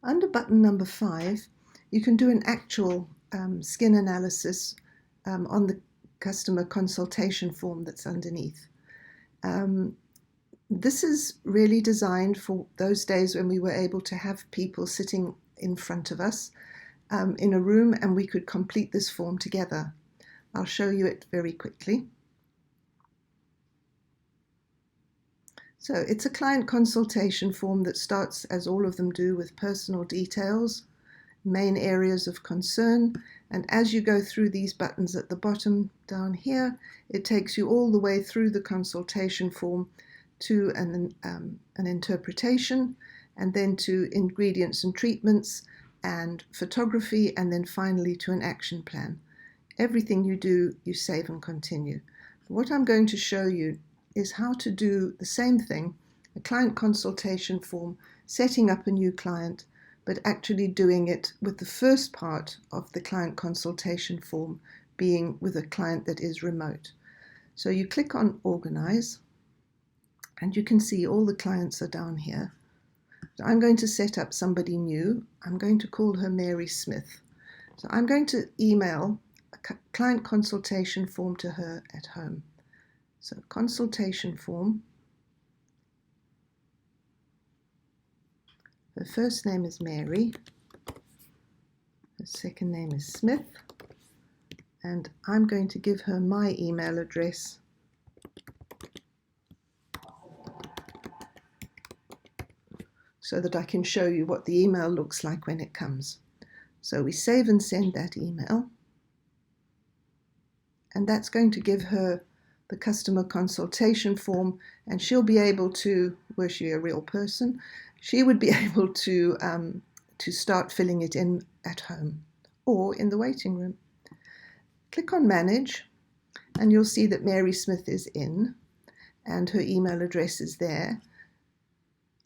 Under button number 5, you can do an actual skin analysis on the customer consultation form that's underneath. This is really designed for those days when we were able to have people sitting in front of us in a room and we could complete this form together. I'll show you it very quickly. So it's a client consultation form that starts, as all of them do, with personal details, main areas of concern, and as you go through these buttons at the bottom down here, it takes you all the way through the consultation form to an interpretation, and then to ingredients and treatments, and photography, and then finally to an action plan. Everything you do, you save and continue. What I'm going to show you is how to do the same thing, a client consultation form, setting up a new client, but actually doing it with the first part of the client consultation form being with a client that is remote. So you click on Organize, and you can see all the clients are down here. So I'm going to set up somebody new. I'm going to call her Mary Smith. So I'm going to email a client consultation form to her at home. So consultation form. Her first name is Mary. Her second name is Smith. And I'm going to give her my email address. So that I can show you what the email looks like when it comes. So we save and send that email. And that's going to give her the customer consultation form, and she'll be able to, were she a real person, she would be able to start filling it in at home or in the waiting room. Click on Manage, and you'll see that Mary Smith is in, and her email address is there.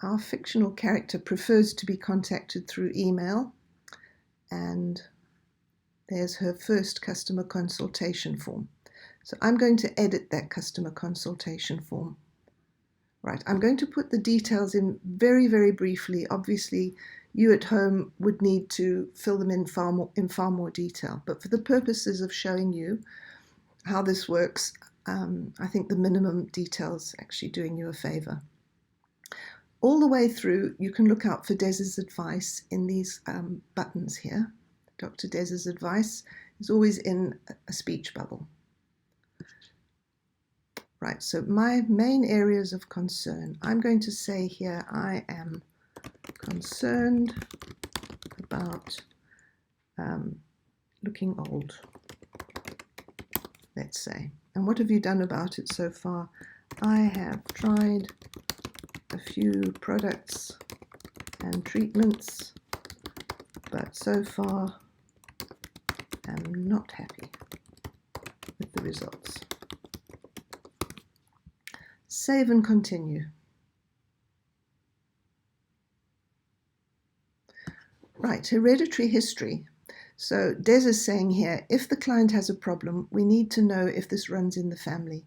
Our fictional character prefers to be contacted through email, and there's her first customer consultation form. So I'm going to edit that customer consultation form. Right, I'm going to put the details in very, very briefly. Obviously, you at home would need to fill them in far more detail. But for the purposes of showing you how this works, I think the minimum details actually doing you a favor. All the way through, you can look out for Des's advice in these buttons here. Dr. Des's advice is always in a speech bubble. Right, so my main areas of concern, I'm going to say here, I am concerned about looking old, let's say. And what have you done about it so far? I have tried a few products and treatments, but so far am not happy with the results. Save and continue. Right, hereditary history. So Des is saying here, if the client has a problem, we need to know if this runs in the family.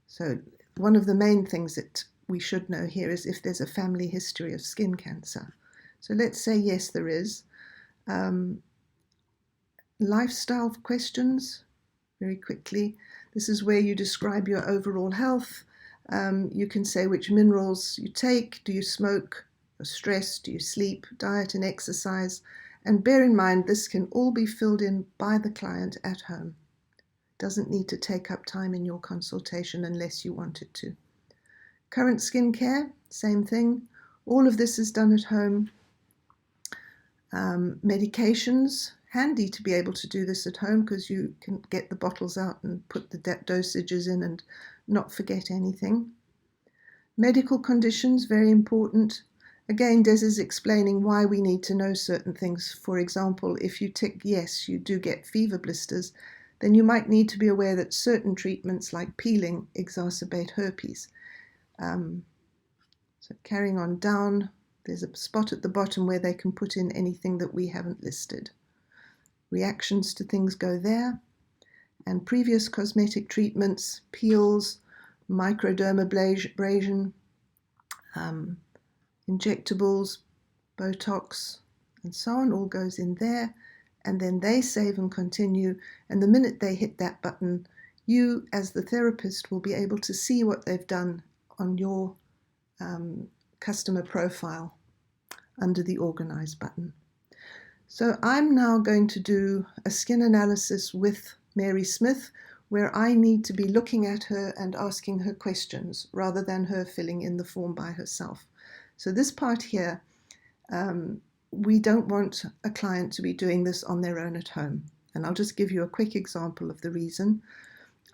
So one of the main things that we should know here is if there's a family history of skin cancer. So let's say yes, there is. Lifestyle questions, very quickly. This is where you describe your overall health. You can say which minerals you take, do you smoke, you're stressed, do you sleep, diet and exercise. And bear in mind, this can all be filled in by the client at home. Doesn't need to take up time in your consultation unless you want it to. Current skincare, same thing. All of this is done at home. Medications, handy to be able to do this at home because you can get the bottles out and put the dosages in and not forget anything. Medical conditions, very important. Again, Des is explaining why we need to know certain things. For example, if you tick yes, you do get fever blisters, then you might need to be aware that certain treatments like peeling exacerbate herpes. So carrying on down, there's a spot at the bottom where they can put in anything that we haven't listed. Reactions to things go there, and previous cosmetic treatments, peels, microdermabrasion, injectables, Botox, and so on, all goes in there, and then they save and continue, and the minute they hit that button, you as the therapist will be able to see what they've done on your customer profile under the Organize button. So I'm now going to do a skin analysis with Mary Smith, where I need to be looking at her and asking her questions rather than her filling in the form by herself. So this part here, we don't want a client to be doing this on their own at home. And I'll just give you a quick example of the reason.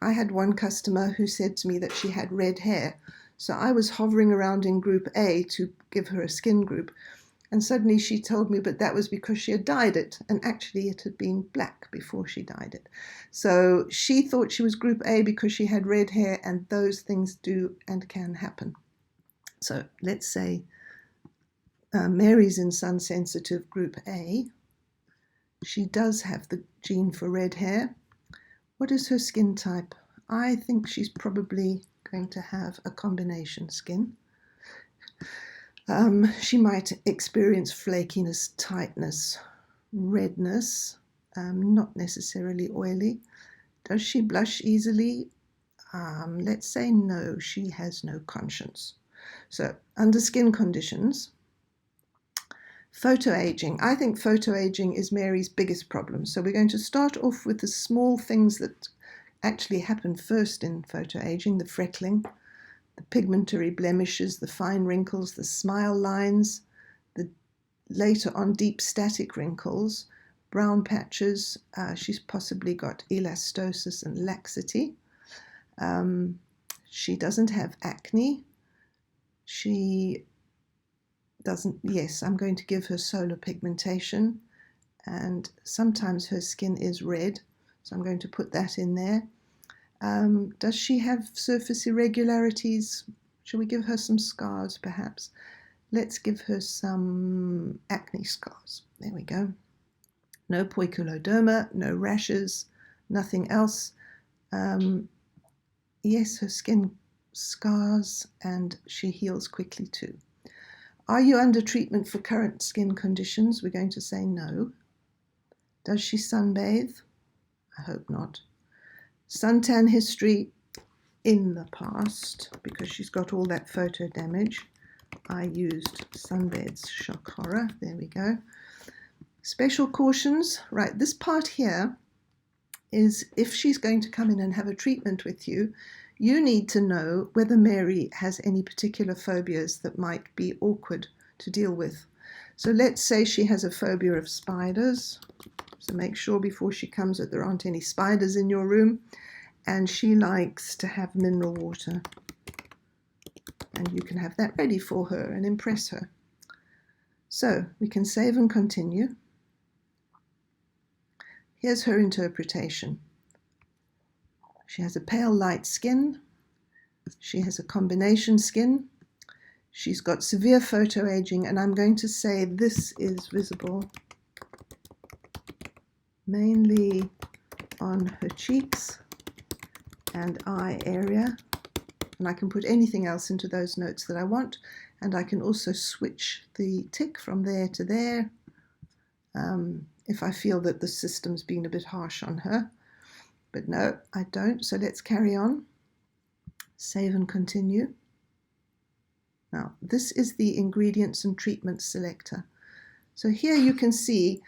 I had one customer who said to me that she had red hair. So I was hovering around in group A to give her a skin group. And suddenly she told me, but that was because she had dyed it. And actually it had been black before she dyed it. So she thought she was group A because she had red hair, and those things do and can happen. So let's say Mary's in sun sensitive group A. She does have the gene for red hair. What is her skin type? I think she's probably going to have a combination skin. She might experience flakiness, tightness, redness, not necessarily oily. Does she blush easily? Let's say no, she has no conscience. So under skin conditions, photoaging. I think photoaging is Mary's biggest problem. So we're going to start off with the small things that actually happen first in photoaging: the freckling, the pigmentary blemishes, the fine wrinkles, the smile lines, the later on deep static wrinkles, brown patches. She's possibly got elastosis and laxity. She doesn't have acne. She doesn't, yes, I'm going to give her solar pigmentation, and sometimes her skin is red, so I'm going to put that in there. Does she have surface irregularities? Shall we give her some scars perhaps? Let's give her some acne scars. There we go. No poikiloderma, no rashes, nothing else. Yes, her skin scars, and she heals quickly too. Are you under treatment for current skin conditions? We're going to say no. Does she sunbathe? I hope not. Suntan history in the past, because she's got all that photo damage. I used Sunbed's shock horror. There we go. Special cautions. Right, this part here is if she's going to come in and have a treatment with you, you need to know whether Mary has any particular phobias that might be awkward to deal with. So let's say she has a phobia of spiders. So make sure before she comes that there aren't any spiders in your room. And she likes to have mineral water. And you can have that ready for her and impress her. So we can save and continue. Here's her interpretation. She has a pale light skin. She has a combination skin. She's got severe photoaging, and I'm going to say this is visible mainly on her cheeks and eye area. And I can put anything else into those notes that I want, and I can also switch the tick from there to there if I feel that the system's been a bit harsh on her. But no, I don't, so let's carry on. Save and continue. Now, this is the ingredients and treatments selector. So here you can see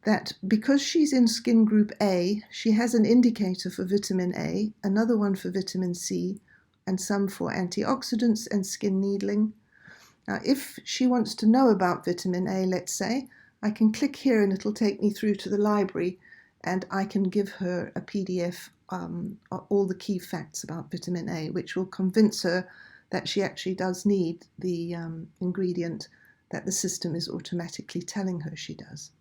that because she's in skin group A, she has an indicator for vitamin A, another one for vitamin C, and some for antioxidants and skin needling. Now, if she wants to know about vitamin A, let's say, I can click here and it'll take me through to the library, and I can give her a PDF all the key facts about vitamin A, which will convince her that she actually does need the ingredient that the system is automatically telling her she does.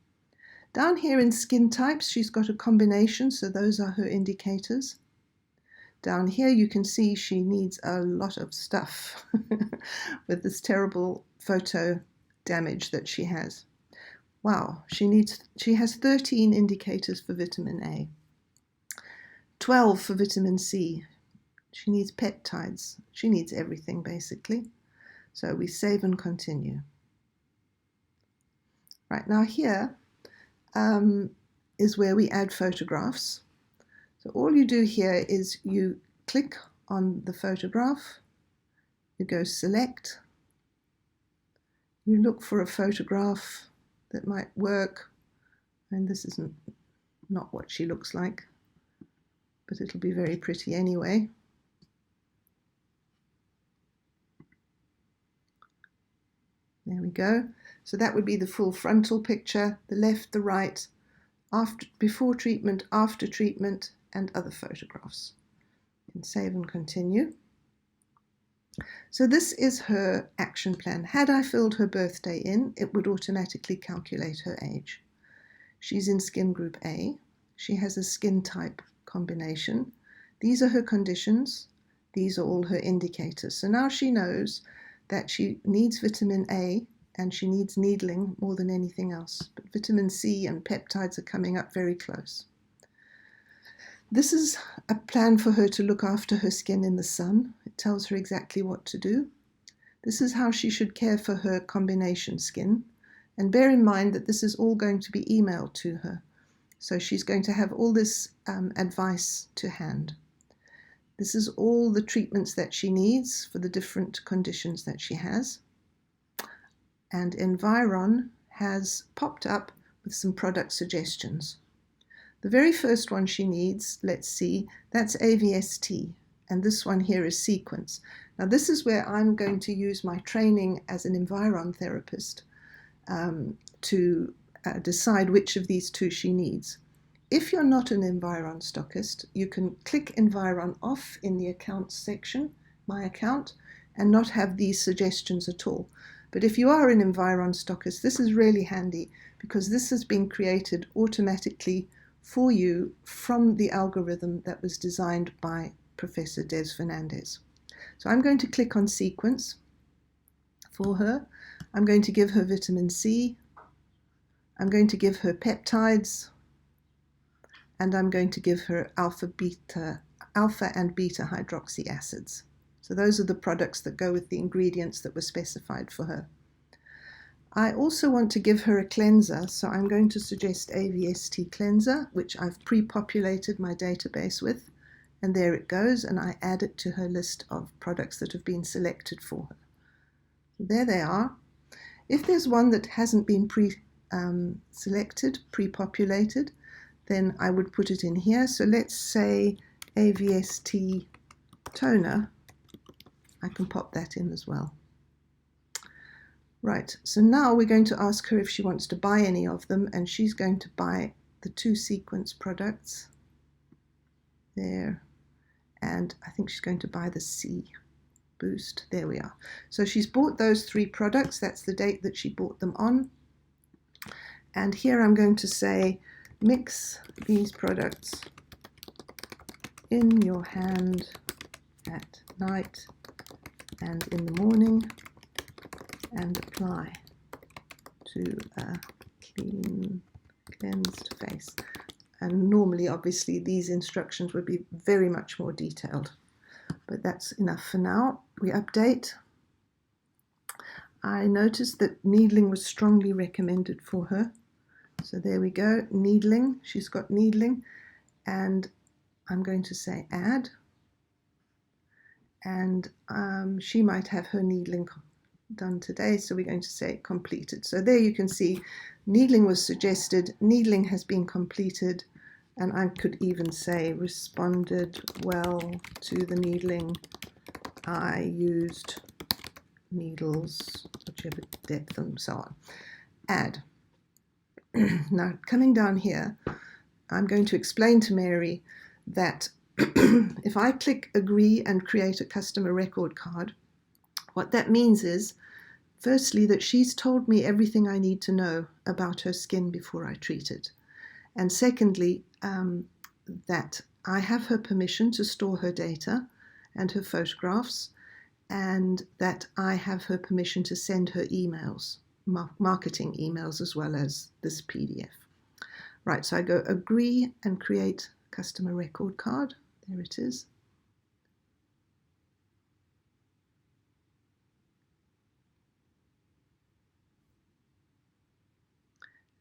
Down here in skin types, she's got a combination, so those are her indicators. Down here you can see she needs a lot of stuff with this terrible photo damage that she has. Wow, she has 13 indicators for vitamin A, 12 for vitamin C. She needs peptides. She needs everything basically. So we save and continue. Right, now here is where we add photographs. So all you do here is you click on the photograph, you go select, you look for a photograph that might work, and this isn't not what she looks like, but it'll be very pretty anyway. There we go. So that would be the full frontal picture, the left, the right, after, before treatment, after treatment, and other photographs. You can save and continue. So this is her action plan. Had I filled her birthday in, it would automatically calculate her age. She's in skin group A. She has a skin type combination. These are her conditions. These are all her indicators. So now she knows that she needs vitamin A and she needs needling more than anything else. But vitamin C and peptides are coming up very close. This is a plan for her to look after her skin in the sun. It tells her exactly what to do. This is how she should care for her combination skin. And bear in mind that this is all going to be emailed to her. So she's going to have all this advice to hand. This is all the treatments that she needs for the different conditions that she has. And Environ has popped up with some product suggestions. The very first one she needs, let's see, that's AVST. And this one here is Sequence. Now this is where I'm going to use my training as an Environ therapist to decide which of these two she needs. If you're not an Environ stockist, you can click Environ off in the accounts section, my account, and not have these suggestions at all. But if you are an Environ stockist, this is really handy because this has been created automatically for you from the algorithm that was designed by Professor Des Fernandez. So I'm going to click on Sequence for her. I'm going to give her vitamin C. I'm going to give her peptides. And I'm going to give her alpha and beta hydroxy acids. So those are the products that go with the ingredients that were specified for her. I also want to give her a cleanser, so I'm going to suggest AVST cleanser, which I've pre-populated my database with, and there it goes, and I add it to her list of products that have been selected for her. There they are. If there's one that hasn't been pre-selected, pre-populated, then I would put it in here. So let's say AVST toner. I can pop that in as well. Right, so now we're going to ask her if she wants to buy any of them, and she's going to buy the 2 Sequence products. There. And I think she's going to buy the C Boost. There we are. So she's bought those 3 products. That's the date that she bought them on. And here I'm going to say, mix these products in your hand at night and in the morning and apply to a cleansed face. And normally, obviously, these instructions would be very much more detailed, but that's enough for now. We update. I noticed that needling was strongly recommended for her. So there we go, needling, she's got needling, and I'm going to say add, and she might have her needling done today, so we're going to say completed. So there you can see needling was suggested, needling has been completed, and I could even say responded well to the needling. I used needles, whichever depth and so on. Add. Now, coming down here, I'm going to explain to Mary that if I click agree and create a customer record card, what that means is, firstly, that she's told me everything I need to know about her skin before I treat it. And secondly, that I have her permission to store her data and her photographs, and that I have her permission to send her emails, marketing emails, as well as this PDF. Right, so I go agree and create customer record card. There it is.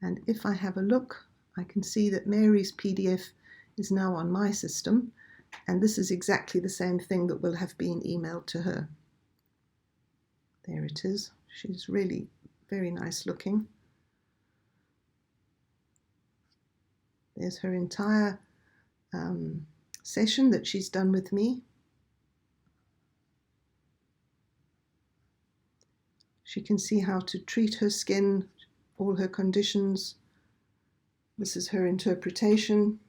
And if I have a look, I can see that Mary's PDF is now on my system, and this is exactly the same thing that will have been emailed to her. There it is. She's really very nice looking. There's her entire session that she's done with me. She can see how to treat her skin, all her conditions. This is her interpretation.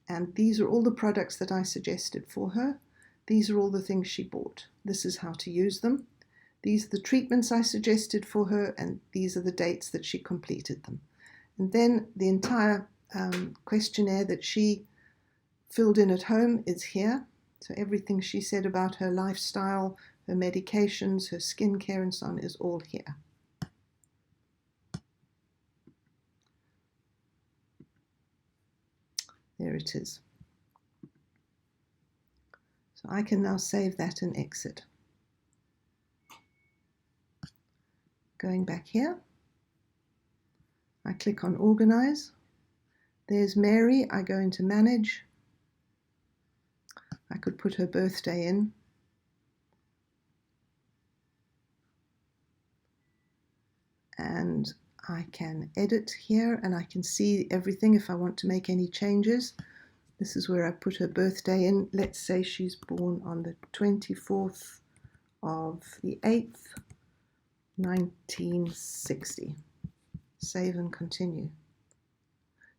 And these are all the products that I suggested for her. These are all the things she bought. This is how to use them. These are the treatments I suggested for her, and these are the dates that she completed them. And then the entire questionnaire that she filled in at home is here. So everything she said about her lifestyle, her medications, her skincare and so on is all here. There it is. So I can now save that and exit. Going back here, I click on Organize. There's Mary. I go into Manage. I could put her birthday in. And I can edit here, and I can see everything if I want to make any changes. This is where I put her birthday in. Let's say she's born on the 24th of the 8th, 1960. Save and continue.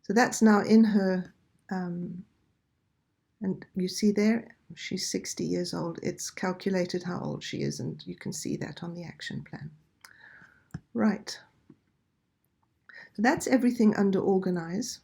So that's now in her, and you see there, she's 60 years old. It's calculated how old she is, and you can see that on the action plan. Right. So that's everything under Organize.